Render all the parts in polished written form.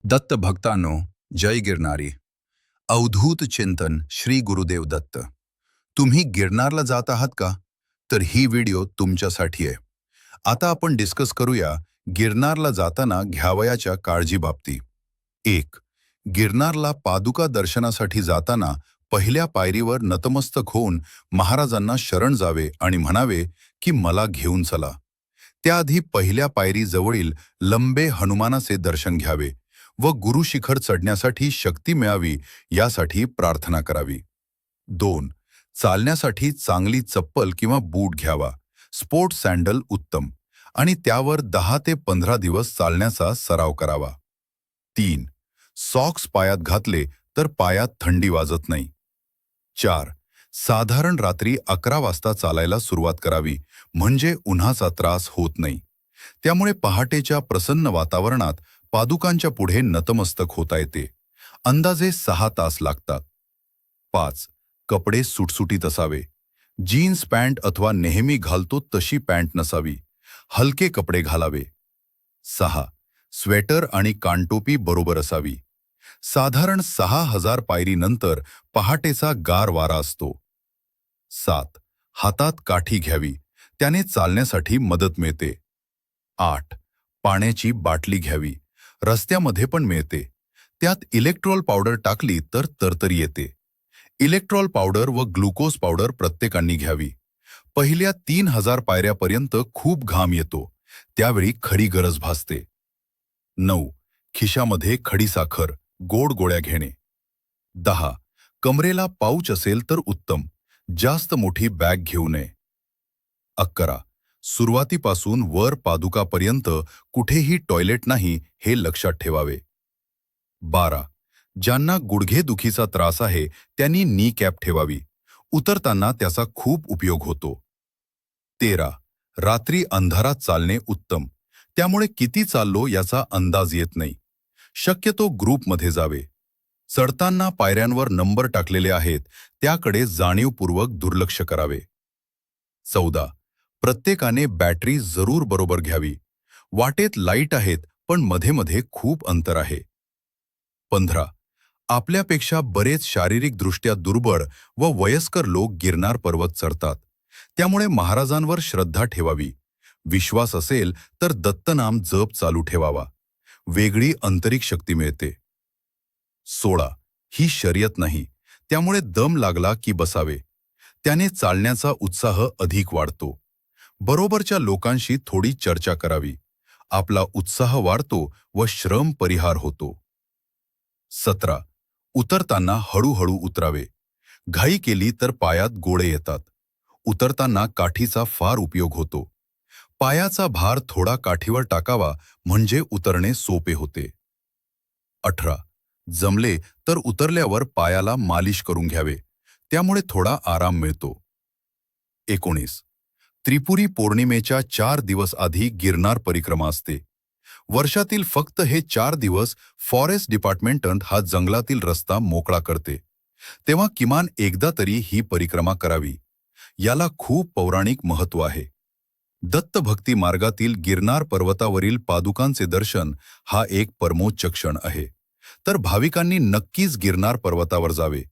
दत्त भक्तांनो, जय गिरनारी. अवधूत चिंतन श्री गुरुदेव दत्त. तुम्ही गिरनारला जात आहात का? तर ही व्हिडिओ तुमच्यासाठी आहे. आता आपण डिस्कस करूया गिरनारला जाताना घ्यावयाच्या काळजीबाबती. 1. गिरनारला पादुका दर्शनासाठी जाताना पहिल्या पायरीवर नतमस्तक होऊन महाराजांना शरण जावे आणि म्हणावे की मला घेऊन चला. त्याआधी पहिल्या पायरीजवळील लंबे हनुमानाचे दर्शन घ्यावे व गुरुशिखर चढण्यासाठी शक्ती मिळावी यासाठी प्रार्थना करावी. 2. चालण्यासाठी चांगली चप्पल किंवा बूट घ्यावा. स्पोर्ट सँडल उत्तम आणि त्यावर 10 ते 15 दिवस चालण्याचा सराव करावा. 3. सॉक्स पायात घातले तर पायात थंडी वाजत नाही. 4. साधारण रात्री 11 वाजता चालायला सुरुवात करावी म्हणजे उन्हाचा त्रास होत नाही. त्यामुळे पहाटेच्या प्रसन्न वातावरणात पादुकांच्या पुढे नतमस्तक होता येते. अंदाजे 6 तास लागतात. 5. कपडे सुटसुटीत असावे. जीन्स पॅन्ट अथवा नेहमी घालतो तशी पॅन्ट नसावी. हलके कपडे घालावे. 6. स्वेटर आणि कानटोपी बरोबर असावी. साधारण 6000 पायरीनंतर पहाटेचा गार वारा असतो. 7. हातात काठी घ्यावी, त्याने चालण्यासाठी मदत मिळते. 8. पाण्याची बाटली घ्यावी, रस्त्यामध्ये पण मिळते. त्यात इलेक्ट्रॉल पावडर टाकली तर तरतरी येते. इलेक्ट्रॉल पावडर व ग्लुकोज पावडर प्रत्येकाने घ्यावी. पहिल्या 3000 पायऱ्यापर्यंत खूप घाम येतो, त्यावेळी खरी गरज भासते. 9. खिशामध्ये खडीसाखर, गोड गोळ्या घेणे. 10. कमरेला पाऊच असेल तर उत्तम, जास्त मोठी बॅग घेऊ नये. 11. सुरुवातीपासून वर पादुकापर्यंत कुठेही टॉयलेट नाही हे लक्षात ठेवावे. 12. ज्यांना गुडघेदुखीचा त्रास आहे त्यांनी नी कॅप ठेवावी. उतरताना त्याचा खूप उपयोग होतो. 13. रात्री अंधारात चालणे उत्तम, त्यामुळे किती चाललो याचा अंदाज येत नाही. शक्यतो ग्रुपमध्ये जावे. चढताना पायऱ्यांवर नंबर टाकलेले आहेत त्याकडे जाणीवपूर्वक दुर्लक्ष करावे. 14. प्रत्येकाने बॅटरी जरूर बरोबर घ्यावी. वाटेत लाईट आहेत पण मध्ये मध्ये खूप अंतर आहे. 15. आपल्यापेक्षा बरेच शारीरिकदृष्ट्या दुर्बळ व वयस्कर लोक गिरनार पर्वत चढतात, त्यामुळे महाराजांवर श्रद्धा ठेवावी. विश्वास असेल तर दत्तनाम जप चालू ठेवावा. वेगळी आंतरिक शक्ती मिळते. 16. ही शर्यत नाही, त्यामुळे दम लागला की बसावे. त्याने चालण्याचा उत्साह अधिक वाढतो. बरोबरच्या लोकांशी थोडी चर्चा करावी. आपला उत्साह वाढतो व श्रम परिहार होतो. 17. उतरताना हळूहळू उतरावे. घाई केली तर पायात गोळे येतात. उतरताना काठीचा फार उपयोग होतो. पायाचा भार थोडा काठीवर टाकावा म्हणजे उतरणे सोपे होते. 18. जमले तर उतरल्यावर पायाला मालिश करून घ्यावे, त्यामुळे थोडा आराम मिळतो. 19. त्रिपुरी पौर्णिमेच्या 4 दिवस आधी गिरनार परिक्रमा असते. वर्षातील फक्त हे 4 दिवस फॉरेस्ट डिपार्टमेंट हा जंगलातील रस्ता मोकळा करते. तेव्हा किमान एकदा तरी ही परिक्रमा करावी. याला खूप पौराणिक महत्त्व आहे. दत्त भक्ती मार्गातील गिरनार पर्वतावरील पादुकांचे दर्शन हा एक परमोच्च क्षण आहे. तर भाविकांनी नक्कीच गिरनार पर्वतावर जावे.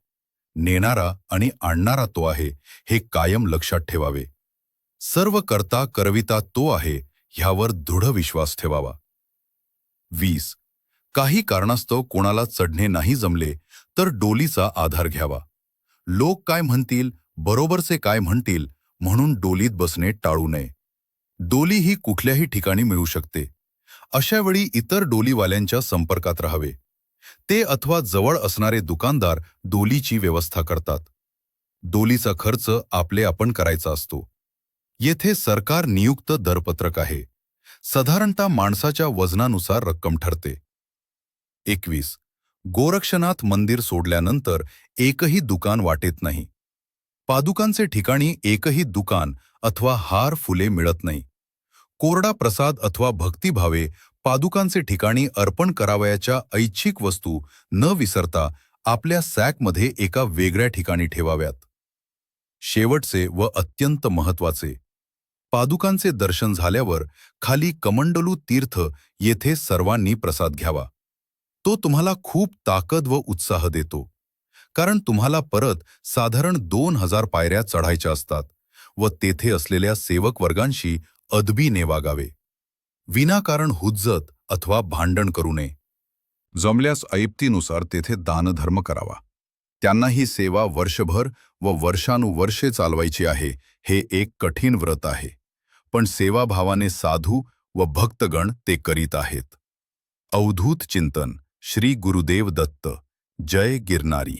नेणारा आणि आणणारा तो आहे हे कायम लक्षात ठेवावे. सर्व करता करविता तो आहे ह्यावर दृढ विश्वास ठेवावा. 20. काही कारणास्तव कोणाला चढणे नाही जमले तर डोलीचा आधार घ्यावा. लोक काय म्हणतील, बरोबरचे काय म्हणतील म्हणून डोलीत बसणे टाळू नये. डोली ही कुठल्याही ठिकाणी मिळू शकते. अशा वेळी इतर डोलीवाल्यांच्या संपर्कात राहावे. ते अथवा जवळ असणारे दुकानदार डोलीची व्यवस्था करतात. डोलीचा खर्च आपले आपण करायचा असतो. येथे सरकार नियुक्त दरपत्रक आहे. साधारणतः माणसाच्या वजनानुसार रक्कम ठरते. 21. गोरक्षनाथ मंदिर सोडल्यानंतर एकही दुकान वाटेत नाही. पादुकांचे ठिकाणी एकही दुकान अथवा हार फुले मिळत नाही. कोरडा प्रसाद अथवा भक्तिभावे पादुकांचे ठिकाणी अर्पण करावयाच्या ऐच्छिक वस्तू न विसरता आपल्या सॅकमध्ये एका वेगळ्या ठिकाणी ठेवाव्यात. शेवटचे व अत्यंत महत्त्वाचे, पादुकांचे दर्शन झाल्यावर खाली कमंडलू तीर्थ येथे सर्वांनी प्रसाद घ्यावा. तो तुम्हाला खूप ताकद व उत्साह देतो. कारण तुम्हाला परत साधारण 2000 पायऱ्या चढायच्या असतात व तेथे असलेल्या सेवक वर्गांशी अदबीने वागावे. विनाकारण हुज्जत अथवा भांडण करू नये. जमल्यास ऐपतीनुसार तेथे दानधर्म करावा. त्यांना ही सेवा वर्षभर व वर्षानुवर्षे चालवायची आहे. हे एक कठीण व्रत आहे. पण सेवाभावाने साधू व भक्तगण ते करीत आहेत. अवधूत चिंतन श्री गुरुदेव दत्त. जय गिरनारी.